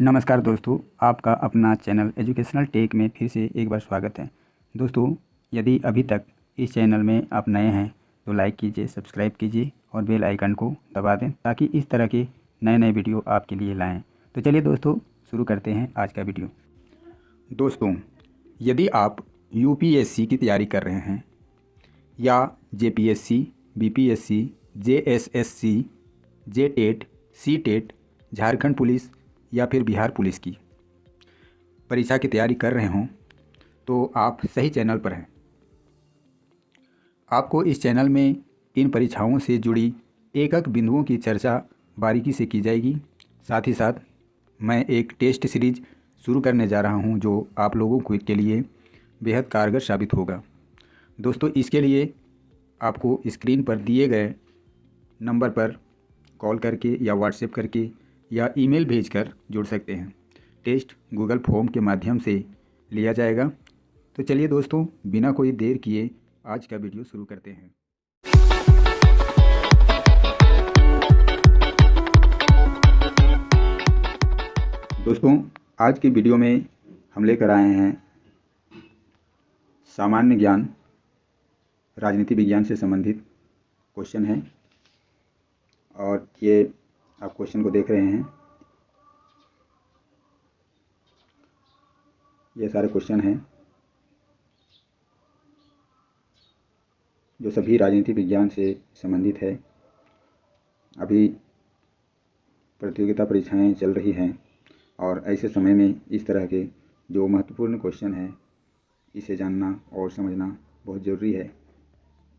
नमस्कार दोस्तों, आपका अपना चैनल एजुकेशनल टेक में फिर से एक बार स्वागत है। दोस्तों, यदि अभी तक इस चैनल में आप नए हैं तो लाइक कीजिए, सब्सक्राइब कीजिए और बेल आइकन को दबा दें ताकि इस तरह के नए नए वीडियो आपके लिए लाएं। तो चलिए दोस्तों, शुरू करते हैं आज का वीडियो। दोस्तों, यदि आप यूपीएससी की तैयारी कर रहे हैं या JPSC, BPSC, JSSC, JTET, CTET, Jharkhand police या फिर बिहार पुलिस की परीक्षा की तैयारी कर रहे हों तो आप सही चैनल पर हैं। आपको इस चैनल में इन परीक्षाओं से जुड़ी एक एक बिंदुओं की चर्चा बारीकी से की जाएगी। साथ ही साथ मैं एक टेस्ट सीरीज शुरू करने जा रहा हूं जो आप लोगों के लिए बेहद कारगर साबित होगा। दोस्तों, इसके लिए आपको स्क्रीन पर दिए गए नंबर पर कॉल करके या व्हाट्सएप करके या ईमेल भेजकर जुड़ सकते हैं। टेस्ट गूगल फॉर्म के माध्यम से लिया जाएगा। तो चलिए दोस्तों, बिना कोई देर किए आज का वीडियो शुरू करते हैं। दोस्तों, आज की वीडियो में हम लेकर आए हैं सामान्य ज्ञान राजनीति विज्ञान से संबंधित क्वेश्चन हैं और ये आप क्वेश्चन को देख रहे हैं। ये सारे क्वेश्चन हैं जो सभी राजनीति विज्ञान से संबंधित है। अभी प्रतियोगिता परीक्षाएं चल रही हैं और ऐसे समय में इस तरह के जो महत्वपूर्ण क्वेश्चन हैं इसे जानना और समझना बहुत ज़रूरी है।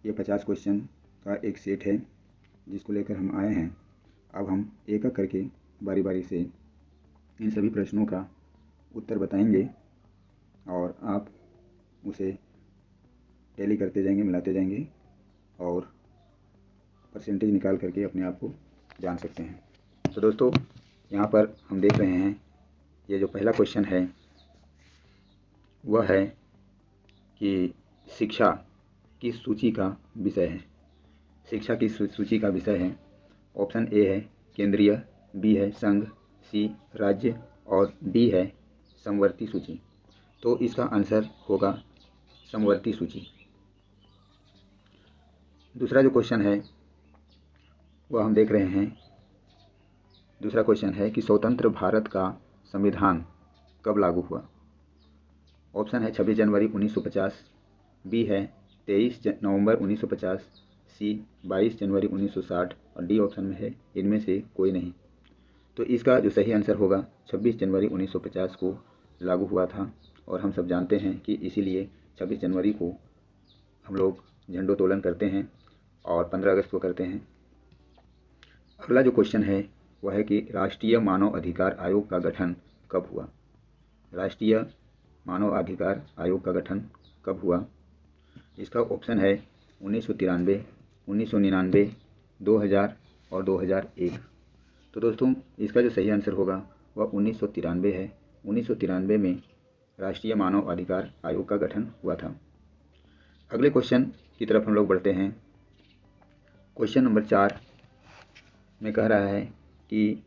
ये 50 क्वेश्चन का एक सेट है जिसको लेकर हम आए हैं। अब हम एक एक करके बारी बारी से इन सभी प्रश्नों का उत्तर बताएंगे और आप उसे टैली करते जाएंगे, मिलाते जाएंगे और परसेंटेज निकाल करके अपने आप को जान सकते हैं। तो दोस्तों, यहाँ पर हम देख रहे हैं ये जो पहला क्वेश्चन है वह है कि शिक्षा किस सूची का विषय है। शिक्षा की सूची का विषय है। ऑप्शन ए है केंद्रीय, बी है संघ, सी राज्य और डी है समवर्ती सूची। तो इसका आंसर होगा समवर्ती सूची। दूसरा जो क्वेश्चन है वह हम देख रहे हैं। दूसरा क्वेश्चन है कि स्वतंत्र भारत का संविधान कब लागू हुआ। ऑप्शन है 26 जनवरी 1950, बी है 23 नवंबर 1950, सी 22 जनवरी 1960 और डी ऑप्शन में है इनमें से कोई नहीं। तो इसका जो सही आंसर होगा 26 जनवरी 1950 को लागू हुआ था और हम सब जानते हैं कि इसीलिए 26 जनवरी को हम लोग झंडोत्तोलन करते हैं और 15 अगस्त को करते हैं। अगला जो क्वेश्चन है वह है कि राष्ट्रीय मानव अधिकार आयोग का गठन कब हुआ। राष्ट्रीय मानव अधिकार आयोग का गठन कब हुआ। इसका ऑप्शन है 1993, 1999, 2000 और 2001। तो दोस्तों, इसका जो सही आंसर होगा वह 1993 है। 1993 में राष्ट्रीय मानव अधिकार आयोग का गठन हुआ था। अगले क्वेश्चन की तरफ हम लोग बढ़ते हैं। क्वेश्चन नंबर 4 में कह रहा है कि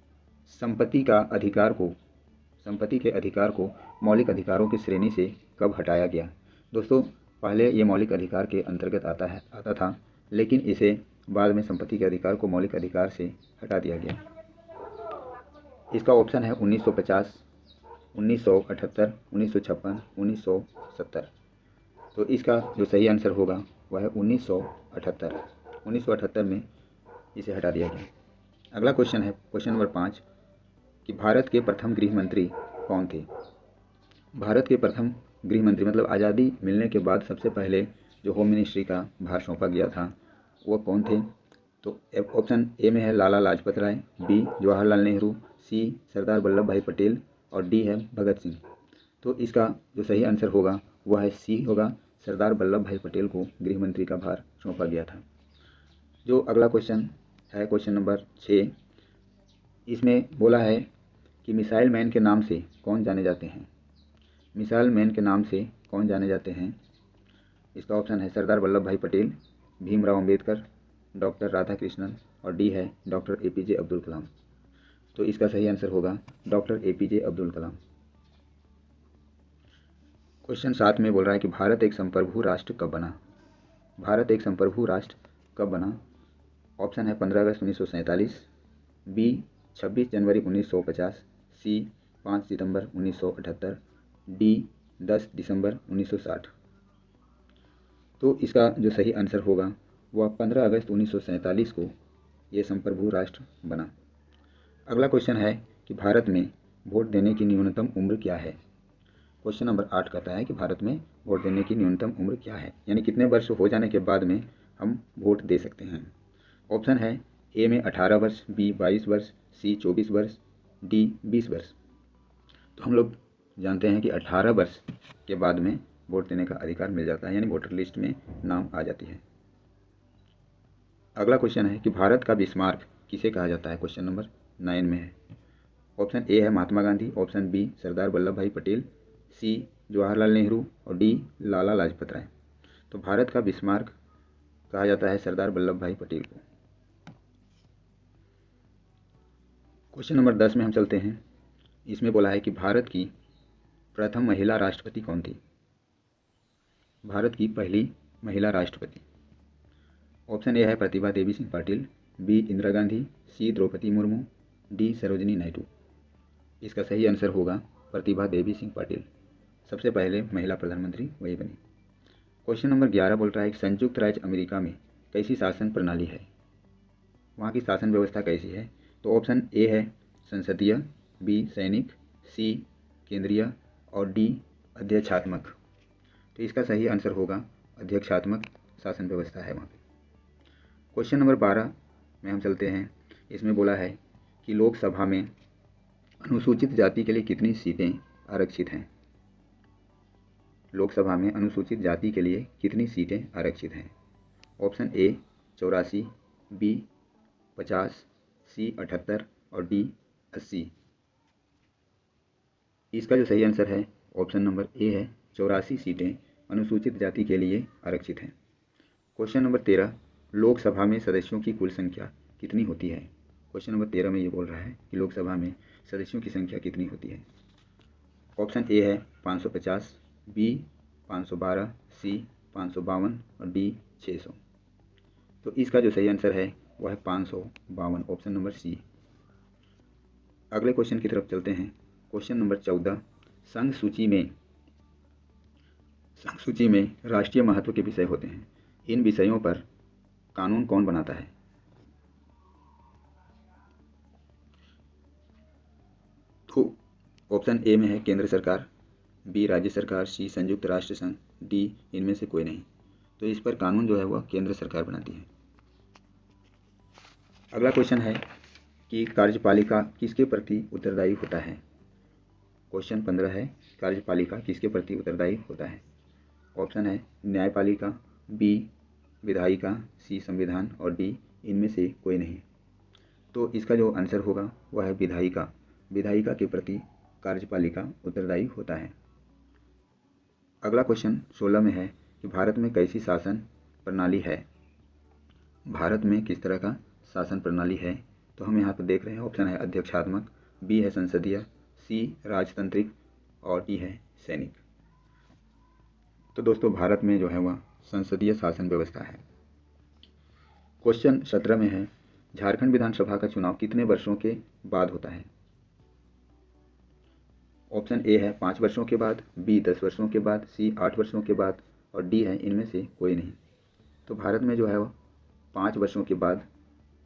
संपत्ति के अधिकार को मौलिक अधिकारों की श्रेणी से कब हटाया गया। दोस्तों, पहले ये मौलिक अधिकार के अंतर्गत आता था, लेकिन इसे बाद में संपत्ति के अधिकार को मौलिक अधिकार से हटा दिया गया। इसका ऑप्शन है 1950, 1978, 1956, 1970। तो इसका जो सही आंसर होगा वह है 1978। 1978 में इसे हटा दिया गया। अगला क्वेश्चन है क्वेश्चन नंबर 5 कि भारत के प्रथम गृह मंत्री कौन थे। भारत के प्रथम गृह मंत्री मतलब आज़ादी मिलने के बाद सबसे पहले जो होम मिनिस्ट्री का भार सौंपा गया था वो कौन थे। तो ऑप्शन ए में है लाला लाजपत राय, बी जवाहरलाल नेहरू, सी सरदार वल्लभ भाई पटेल और डी है भगत सिंह। तो इसका जो सही आंसर होगा वह है सी होगा, सरदार वल्लभ भाई पटेल को गृह मंत्री का भार सौंपा गया था। जो अगला क्वेश्चन है क्वेश्चन नंबर 6, इसमें बोला है कि मिसाइल मैन के नाम से कौन जाने जाते हैं। मिसाइल मैन के नाम से कौन जाने जाते हैं। इसका ऑप्शन है सरदार वल्लभ भाई पटेल, भीमराव अंबेडकर, डॉक्टर राधाकृष्णन और डी है डॉक्टर APJ अब्दुल कलाम। तो इसका सही आंसर होगा doctor APJ Abdul Kalam. Question 7 में बोल रहा है कि भारत एक संप्रभु राष्ट्र कब बना। भारत एक संप्रभु राष्ट्र कब बना। ऑप्शन है 15 अगस्त 1947, बी 26 जनवरी 1950, सी 5 सितंबर 1978, डी 10 दिसंबर 1960। तो इसका जो सही आंसर होगा वह 15 अगस्त 1947 को यह संप्रभु राष्ट्र बना। अगला क्वेश्चन है कि भारत में वोट देने की न्यूनतम उम्र क्या है। क्वेश्चन नंबर 8 कहता है कि भारत में वोट देने की न्यूनतम उम्र क्या है, यानी कितने वर्ष हो जाने के बाद में हम वोट दे सकते हैं। ऑप्शन है ए में 18 वर्ष, बी 22 वर्ष, सी 24 वर्ष, डी 20 वर्ष। तो हम लोग जानते हैं कि 18 वर्ष के बाद में वोट देने का अधिकार मिल जाता है, यानी वोटर लिस्ट में नाम आ जाती है। अगला क्वेश्चन है कि भारत का बिस्मार्क किसे कहा जाता है। क्वेश्चन नंबर 9 में है। ऑप्शन ए है महात्मा गांधी, ऑप्शन बी सरदार वल्लभ भाई पटेल, सी जवाहरलाल नेहरू और डी लाला लाजपत राय। तो भारत का बिस्मार्क कहा जाता है सरदार वल्लभ भाई पटेल को। क्वेश्चन नंबर 10 में हम चलते हैं। इसमें बोला है कि भारत की प्रथम महिला राष्ट्रपति कौन थी। भारत की पहली महिला राष्ट्रपति। ऑप्शन ए है प्रतिभा देवी सिंह पाटिल, बी इंदिरा गांधी, सी द्रौपदी मुर्मू, डी सरोजिनी नायडू। इसका सही आंसर होगा प्रतिभा देवी सिंह पाटिल। सबसे पहले महिला प्रधानमंत्री वही बनी। क्वेश्चन नंबर 11 बोल रहा है कि संयुक्त राज्य अमेरिका में कैसी शासन प्रणाली है, वहाँ की शासन व्यवस्था कैसी है। तो ऑप्शन ए है संसदीय, बी सैनिक, सी केंद्रीय और डी अध्यक्षात्मक। तो इसका सही आंसर होगा अध्यक्षात्मक शासन व्यवस्था है वहाँ पे। क्वेश्चन नंबर 12 में हम चलते हैं। इसमें बोला है कि लोकसभा में अनुसूचित जाति के लिए कितनी सीटें आरक्षित हैं। लोकसभा में अनुसूचित जाति के लिए कितनी सीटें आरक्षित हैं। ऑप्शन ए 84, बी 50, सी 78 और डी 80। इसका जो सही आंसर है ऑप्शन नंबर ए है 84 सीटें अनुसूचित जाति के लिए आरक्षित हैं। क्वेश्चन नंबर 13 लोकसभा में सदस्यों की कुल संख्या कितनी होती है। क्वेश्चन नंबर 13 में ये बोल रहा है कि लोकसभा में सदस्यों की संख्या कितनी होती है। ऑप्शन ए है 550, बी 512, सी 552 और डी 600। तो इसका जो सही आंसर है वह है 552, ऑप्शन नंबर सी। अगले क्वेश्चन की तरफ चलते हैं। क्वेश्चन नंबर 14 संघ सूची में राष्ट्रीय महत्व के विषय होते हैं। इन विषयों पर कानून कौन बनाता है। तो ऑप्शन ए में है केंद्र सरकार, बी राज्य सरकार, सी संयुक्त राष्ट्र संघ, डी इनमें से कोई नहीं। तो इस पर कानून जो है वह केंद्र सरकार बनाती है। अगला क्वेश्चन है कि कार्यपालिका किसके प्रति उत्तरदायी होता है। क्वेश्चन 15 है कार्यपालिका किसके प्रति उत्तरदायी होता है। ऑप्शन है न्यायपालिका, बी विधायिका, सी संविधान और डी इनमें से कोई नहीं। तो इसका जो आंसर होगा वह है विधायिका। विधायिका के प्रति कार्यपालिका उत्तरदायी होता है। अगला क्वेश्चन 16 में है कि भारत में कैसी शासन प्रणाली है। भारत में किस तरह का शासन प्रणाली है। तो हम यहाँ पर देख रहे हैं ऑप्शन है अध्यक्षात्मक, बी है संसदीय, सी राजतांत्रिक और डी है सैनिक। तो दोस्तों भारत में जो है वह संसदीय शासन व्यवस्था है। क्वेश्चन 17 में है झारखंड विधानसभा का चुनाव कितने वर्षों के बाद होता है। ऑप्शन ए है 5 वर्षों के बाद, बी 10 वर्षों के बाद, सी 8 वर्षों के बाद और डी है इनमें से कोई नहीं। तो भारत में जो है वह 5 वर्षों के बाद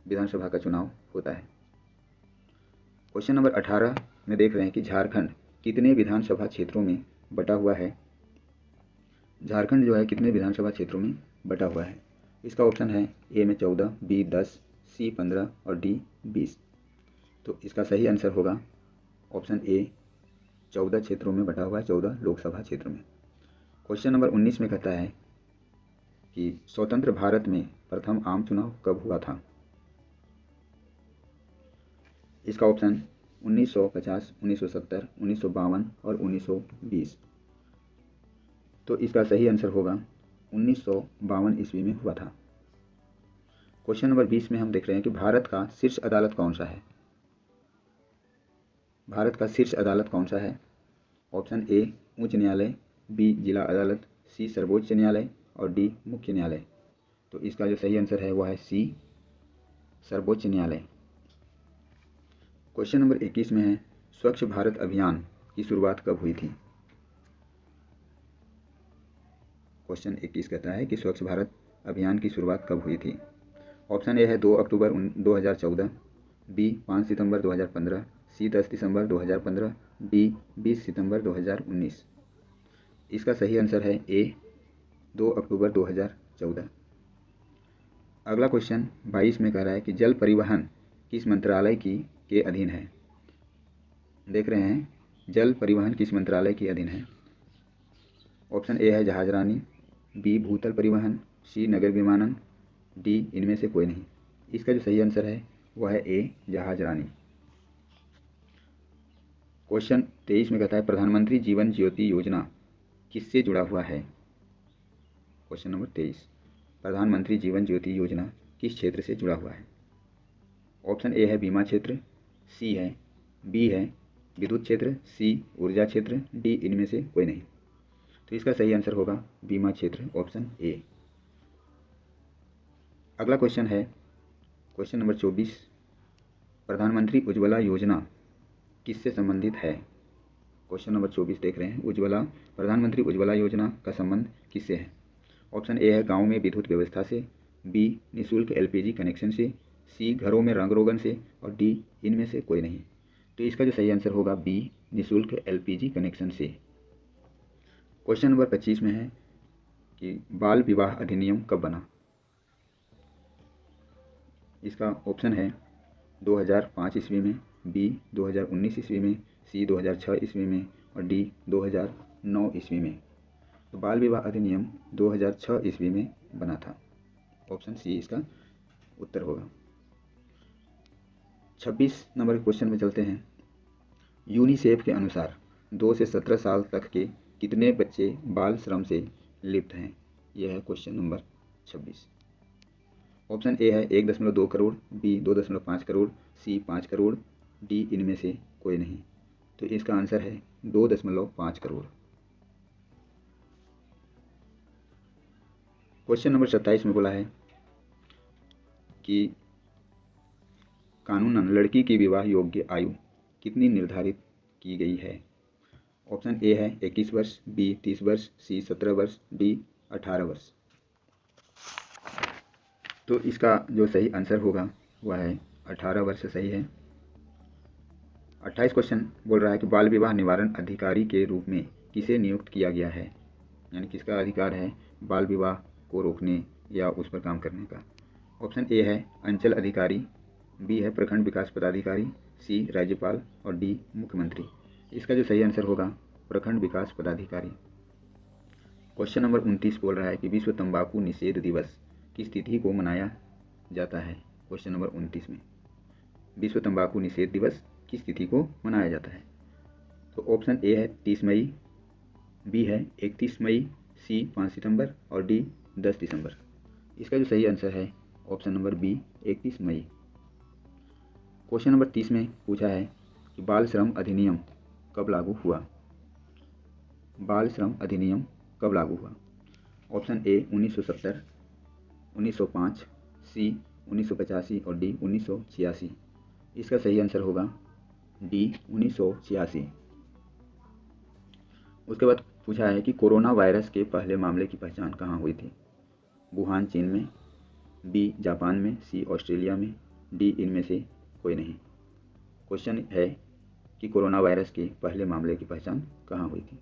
विधानसभा का चुनाव होता है। क्वेश्चन नंबर 18 में देख रहे हैं कि झारखंड कितने विधानसभा क्षेत्रों में बटा हुआ है। झारखंड जो है कितने विधानसभा क्षेत्रों में बटा हुआ है। इसका ऑप्शन है ए में 14, बी 10, सी 15 और डी 20। तो इसका सही आंसर होगा ऑप्शन ए 14 क्षेत्रों में बटा हुआ है, 14 लोकसभा क्षेत्र में। क्वेश्चन नंबर 19 में कहता है कि स्वतंत्र भारत में प्रथम आम चुनाव कब हुआ था। इसका ऑप्शन 1950, 1970, 1952 और 1920। तो इसका सही आंसर होगा 1952 ईस्वी में हुआ था। क्वेश्चन नंबर 20 में हम देख रहे हैं कि भारत का शीर्ष अदालत कौन सा है। भारत का शीर्ष अदालत कौन सा है? ऑप्शन ए उच्च न्यायालय, बी जिला अदालत, सी सर्वोच्च न्यायालय और डी मुख्य न्यायालय। तो इसका जो सही आंसर है वह है सी सर्वोच्च न्यायालय। क्वेश्चन नंबर 21 में है स्वच्छ भारत अभियान की शुरुआत कब हुई थी? क्वेश्चन 21 कहता है कि स्वच्छ भारत अभियान की शुरुआत कब हुई थी? ऑप्शन ए है 2 अक्टूबर 2014, बी 5 सितंबर 2015, सी 10 दिसंबर 2015, डी 20 सितंबर 2019। इसका सही आंसर है ए 2 अक्टूबर 2014। अगला क्वेश्चन 22 में कह रहा है कि जल परिवहन किस मंत्रालय के अधीन है? देख रहे हैं जल परिवहन किस मंत्रालय के अधीन है? ऑप्शन ए है जहाजरानी, बी भूतल परिवहन, सी नगर विमानन, डी इनमें से कोई नहीं। इसका जो सही आंसर है वह है ए जहाजरानी। क्वेश्चन 23 में कहता है प्रधानमंत्री जीवन ज्योति योजना किससे जुड़ा हुआ है? क्वेश्चन नंबर 23, प्रधानमंत्री जीवन ज्योति योजना किस क्षेत्र से जुड़ा हुआ है? ऑप्शन ए है बीमा क्षेत्र, सी है, बी है विद्युत क्षेत्र, सी ऊर्जा क्षेत्र, डी इनमें से कोई नहीं। तो इसका सही आंसर होगा बीमा क्षेत्र, ऑप्शन ए। अगला क्वेश्चन है क्वेश्चन नंबर 24, प्रधानमंत्री उज्ज्वला योजना किससे संबंधित है? क्वेश्चन नंबर 24 देख रहे हैं प्रधानमंत्री उज्ज्वला योजना का संबंध किससे है? ऑप्शन ए है गांव में विद्युत व्यवस्था से, बी निःशुल्क एलपीजी कनेक्शन से, सी घरों में रंग रोगन से और डी इनमें से कोई नहीं। तो इसका जो सही आंसर होगा बी निःशुल्क एलपीजी कनेक्शन से। क्वेश्चन नंबर 25 में है कि बाल विवाह अधिनियम कब बना? इसका ऑप्शन है 2005 ईस्वी में, बी 2019 ईस्वी में, सी 2006 ईस्वी में और डी 2009 ईस्वी में। तो बाल विवाह अधिनियम 2006 ईस्वी में बना था, ऑप्शन सी इसका उत्तर होगा। 26 नंबर क्वेश्चन में चलते हैं। यूनिसेफ के अनुसार 2 से 17 साल तक के कितने बच्चे बाल श्रम से लिप्त हैं? यह है क्वेश्चन नंबर 26। ऑप्शन ए है 1.2 करोड़, बी 2.5 करोड़, सी 5 करोड़, डी इनमें से कोई नहीं। तो इसका आंसर है 2.5 करोड़। क्वेश्चन नंबर 27 में बोला है कि कानूनन लड़की की विवाह योग्य आयु कितनी निर्धारित की गई है? ऑप्शन ए है 21 वर्ष, बी 30 वर्ष, सी 17 वर्ष, डी 18 वर्ष। तो इसका जो सही आंसर होगा वह है 18 वर्ष सही है। 28 क्वेश्चन बोल रहा है कि बाल विवाह निवारण अधिकारी के रूप में किसे नियुक्त किया गया है? यानी किसका अधिकार है बाल विवाह को रोकने या उस पर काम करने का? ऑप्शन ए है अंचल अधिकारी, बी है प्रखंड विकास पदाधिकारी, सी राज्यपाल और डी मुख्यमंत्री। इसका जो सही आंसर होगा प्रखंड विकास पदाधिकारी। क्वेश्चन नंबर 29 बोल रहा है कि विश्व तंबाकू निषेध दिवस किस तिथि को मनाया जाता है? क्वेश्चन नंबर 29 में विश्व तंबाकू निषेध दिवस किस तिथि को मनाया जाता है? तो ऑप्शन ए है 30 मई, बी है 31 मई, सी 5 सितंबर और डी 10 दिसंबर। इसका जो सही आंसर है ऑप्शन नंबर बी 31 मई। क्वेश्चन नंबर 30 में पूछा है कि बाल श्रम अधिनियम कब लागू हुआ? बाल श्रम अधिनियम कब लागू हुआ? ऑप्शन ए 1970, 1905, सी 1985 और डी 1986। इसका सही आंसर होगा डी 1986। उसके बाद पूछा है कि कोरोना वायरस के पहले मामले की पहचान कहाँ हुई थी? वुहान चीन में, बी जापान में, सी ऑस्ट्रेलिया में, डी इनमें से कोई नहीं। क्वेश्चन है कि कोरोना वायरस के पहले मामले की पहचान कहाँ हुई थी?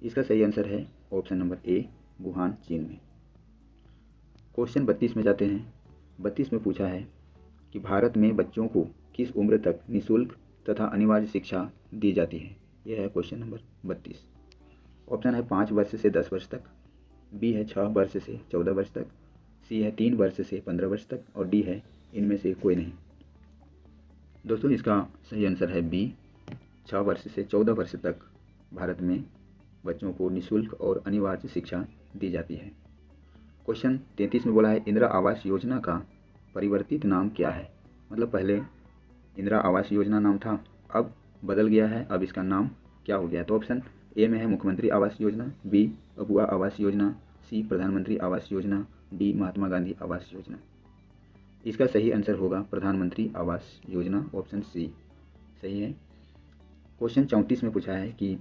इसका सही आंसर है ऑप्शन नंबर ए वुहान चीन में। क्वेश्चन 32 में जाते हैं। 32 में पूछा है कि भारत में बच्चों को किस उम्र तक निःशुल्क तथा अनिवार्य शिक्षा दी जाती है? यह है क्वेश्चन नंबर 32। ऑप्शन है 5 वर्ष से 10 वर्ष तक, बी है 6 वर्ष से 14 वर्ष तक, सी है 3 वर्ष से 15 वर्ष तक और डी है इनमें से कोई नहीं। दोस्तों इसका सही आंसर है बी 6 वर्ष से 14 वर्ष तक भारत में बच्चों को निःशुल्क और अनिवार्य शिक्षा दी जाती है। क्वेश्चन 33 में बोला है इंदिरा आवास योजना का परिवर्तित नाम क्या है? मतलब पहले इंदिरा आवास योजना नाम था, अब बदल गया है, अब इसका नाम क्या हो गया? तो ऑप्शन ए में है मुख्यमंत्री आवास योजना, बी अबुआ आवास योजना, सी प्रधानमंत्री आवास योजना, डी महात्मा गांधी आवास योजना। इसका सही आंसर होगा प्रधानमंत्री आवास योजना, ऑप्शन सी सही है। क्वेश्चन 34 में पूछा है कि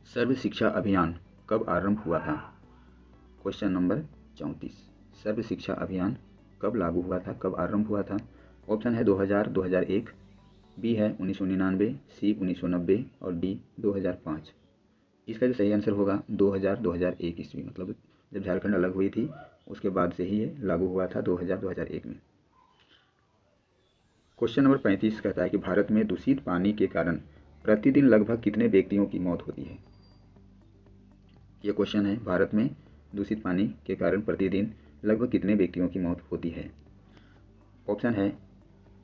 सर्व शिक्षा अभियान कब आरंभ हुआ था? क्वेश्चन नंबर 34, सर्व शिक्षा अभियान कब लागू हुआ था, कब आरंभ हुआ था? ऑप्शन है 2000, 2001, बी है 1999, सी 1990 और डी 2005। इसका जो सही आंसर होगा 2000, 2001 ईस्वी, मतलब जब झारखंड अलग हुई थी उसके बाद से ही ये लागू हुआ था 2000, 2001 में। क्वेश्चन नंबर 35 कहता है कि भारत में दूषित पानी के कारण प्रतिदिन लगभग कितने व्यक्तियों की मौत होती है? ये क्वेश्चन है, भारत में दूषित पानी के कारण प्रतिदिन लगभग कितने व्यक्तियों की मौत होती है? ऑप्शन है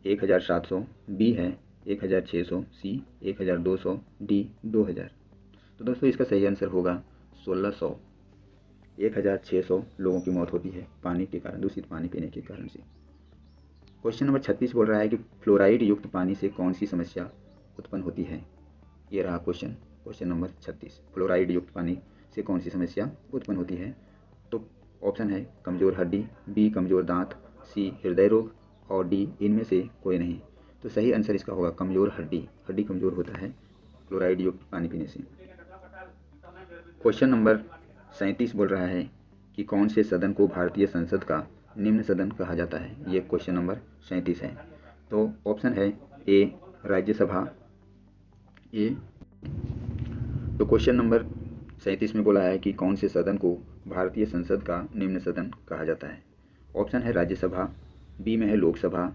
1700, बी है 1600, सी 1200, डी 2000। तो दोस्तों इसका सही आंसर होगा 1600। 1600 लोगों की मौत होती है पानी के कारण, दूषित पानी पीने के कारण से। क्वेश्चन नंबर 36 बोल रहा है कि फ्लोराइड युक्त पानी से कौन सी समस्या उत्पन्न होती है? ये रहा क्वेश्चन नंबर 36, फ्लोराइड युक्त पानी से कौन सी समस्या उत्पन्न होती है? तो ऑप्शन है कमज़ोर हड्डी, बी कमज़ोर दांत, सी हृदय रोग और डी इनमें से कोई नहीं। तो सही आंसर इसका होगा कमज़ोर हड्डी, हड्डी कमज़ोर होता है फ्लोराइड युक्त पानी पीने से। क्वेश्चन नंबर 37 बोल रहा है कि कौन से सदन को भारतीय संसद का निम्न सदन कहा जाता है? ये क्वेश्चन नंबर 37 है। तो ऑप्शन है ए राज्यसभा, ए। तो क्वेश्चन नंबर 37 में बोला है कि कौन से सदन को भारतीय संसद का निम्न सदन कहा जाता है? ऑप्शन है राज्यसभा, बी में है लोकसभा,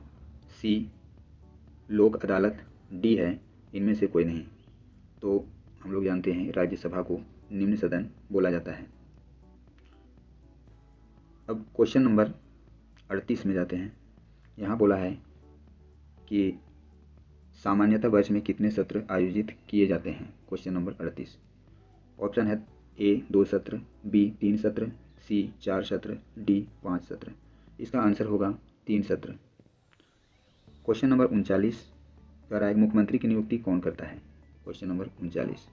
सी लोक अदालत, डी है इनमें से कोई नहीं। तो हम लोग जानते हैं राज्यसभा को निम्न सदन बोला जाता है। अब क्वेश्चन नंबर 38 में जाते हैं। यहाँ बोला है कि सामान्यतः वर्ष में कितने सत्र आयोजित किए जाते हैं? Question number 38। ऑप्शन है ए 2 सत्र, बी 3 सत्र, सी 4 सत्र, डी 5 सत्र। इसका आंसर होगा 3 सत्र। क्वेश्चन नंबर 39 कह रहा है मुख्यमंत्री की नियुक्ति कौन करता है? Question number 39।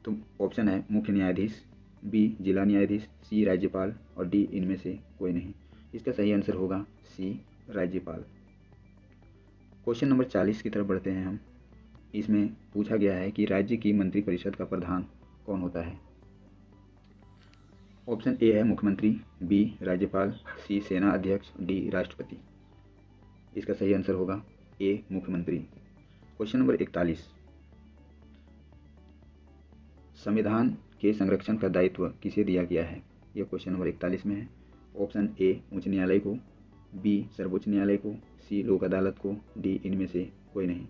तो ऑप्शन है मुख्य न्यायाधीश, बी जिला न्यायाधीश, सी राज्यपाल और डी इनमें से कोई नहीं। इसका सही आंसर होगा सी राज्यपाल। क्वेश्चन नंबर 40 की तरफ बढ़ते हैं हम। इसमें पूछा गया है कि राज्य की मंत्रिपरिषद का प्रधान कौन होता है? ऑप्शन ए है मुख्यमंत्री, बी राज्यपाल, सी सेना अध्यक्ष, डी राष्ट्रपति। इसका सही आंसर होगा ए मुख्यमंत्री। क्वेश्चन नंबर 41, संविधान के संरक्षण का दायित्व किसे दिया गया है? यह क्वेश्चन नंबर 41 में है। ऑप्शन ए उच्च न्यायालय को, बी सर्वोच्च न्यायालय को, सी लोक अदालत को, डी इनमें से कोई नहीं।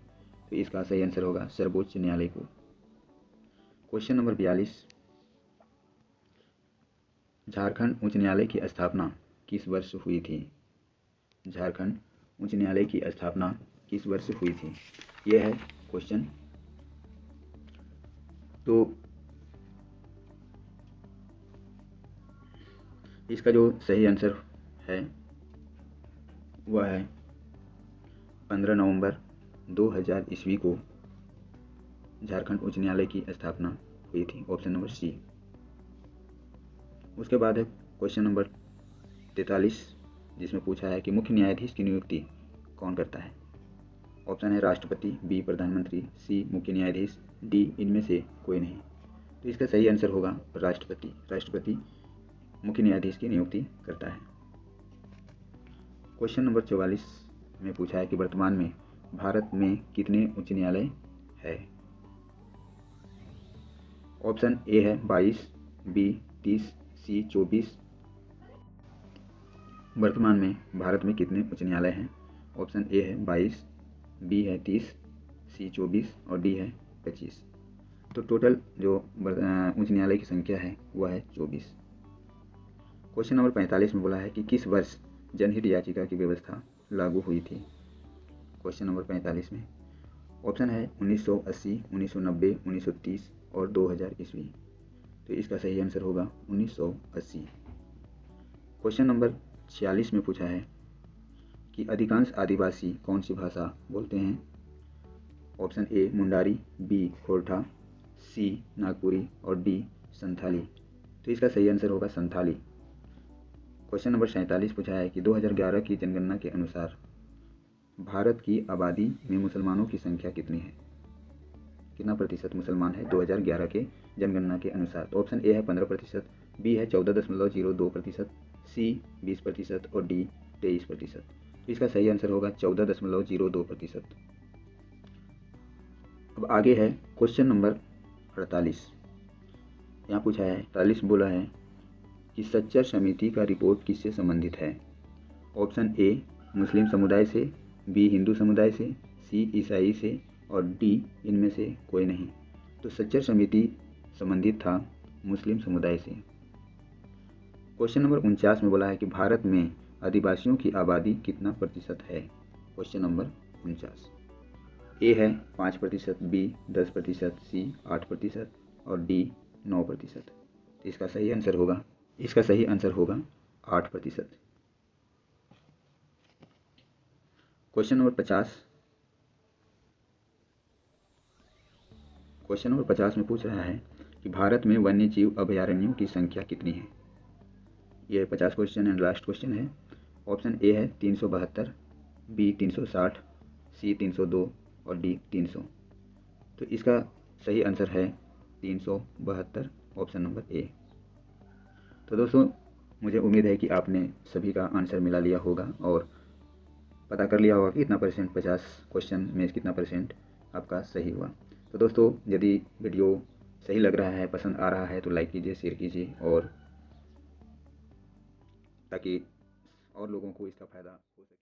तो इसका सही आंसर होगा सर्वोच्च न्यायालय को। क्वेश्चन नंबर 42, झारखंड उच्च न्यायालय की स्थापना किस वर्ष हुई थी? झारखंड उच्च न्यायालय की स्थापना किस वर्ष हुई थी? यह है क्वेश्चन। तो इसका जो सही आंसर है वह है 15 नवंबर 2000 ईस्वी को झारखंड उच्च न्यायालय की स्थापना हुई थी, ऑप्शन नंबर सी। उसके बाद है क्वेश्चन नंबर 43 जिसमें पूछा है कि मुख्य न्यायाधीश की नियुक्ति कौन करता है? ऑप्शन है राष्ट्रपति, बी प्रधानमंत्री, सी मुख्य न्यायाधीश, डी इनमें से कोई नहीं। तो इसका सही आंसर होगा राष्ट्रपति। राष्ट्रपति मुख्य न्यायाधीश की नियुक्ति करता है। क्वेश्चन नंबर 44 में पूछा है कि वर्तमान में भारत में कितने उच्च न्यायालय है? ऑप्शन ए है 22, बी 30, सी 24। वर्तमान में भारत में कितने उच्च न्यायालय हैं? ऑप्शन ए है 22, बी है 30, सी 24 और डी है 25। तो टोटल जो उच्च न्यायालय की संख्या है वह है 24। क्वेश्चन नंबर 45 में बोला है कि किस वर्ष जनहित याचिका की व्यवस्था लागू हुई थी? क्वेश्चन नंबर 45 में ऑप्शन है 1980, 1990, 1930 और 2000 ईस्वी। तो इसका सही आंसर होगा 1980। क्वेश्चन नंबर 46 में पूछा है कि अधिकांश आदिवासी कौन सी भाषा बोलते हैं? Option A Mundari, B Khortha, C Nagpuri और डी संथाली। तो इसका सही आंसर होगा संथाली। क्वेश्चन नंबर 47 पूछा है कि 2011 की जनगणना के अनुसार भारत की आबादी में मुसलमानों की संख्या कितनी है? कितना प्रतिशत मुसलमान है 2011 के जनगणना के अनुसार? तो ऑप्शन ए है 15%, बी है 14.02%, सी 20% और डी 23%। इसका सही आंसर होगा 14.02%। अब आगे है क्वेश्चन नंबर 48। यहाँ पूछा है 48 बोला है कि सच्चर समिति का रिपोर्ट किससे संबंधित है? ऑप्शन ए मुस्लिम समुदाय से, बी हिंदू समुदाय से, सी ईसाई से और डी इनमें से कोई नहीं। तो सच्चर समिति संबंधित था मुस्लिम समुदाय से। क्वेश्चन नंबर 49 में बोला है कि भारत में आदिवासियों की आबादी कितना प्रतिशत है? Question number 49। ए है 5%, बी 10%, सी 8% और डी 9%। इसका सही आंसर होगा 8%। क्वेश्चन नंबर 50 में पूछ रहा है कि भारत में वन्य जीव अभयारण्यों की संख्या कितनी है? यह 50 क्वेश्चन एंड लास्ट क्वेश्चन है। ऑप्शन ए है 372, बी 360, सी 302 और डी 300। तो इसका सही आंसर है 372, ऑप्शन नंबर ए। तो दोस्तों मुझे उम्मीद है कि आपने सभी का आंसर मिला लिया होगा और पता कर लिया होगा कि कितना परसेंट 50 क्वेश्चन में कितना परसेंट आपका सही हुआ। तो दोस्तों यदि वीडियो सही लग रहा है, पसंद आ रहा है तो लाइक कीजिए, शेयर कीजिए और ताकि और लोगों को इसका फ़ायदा हो सके।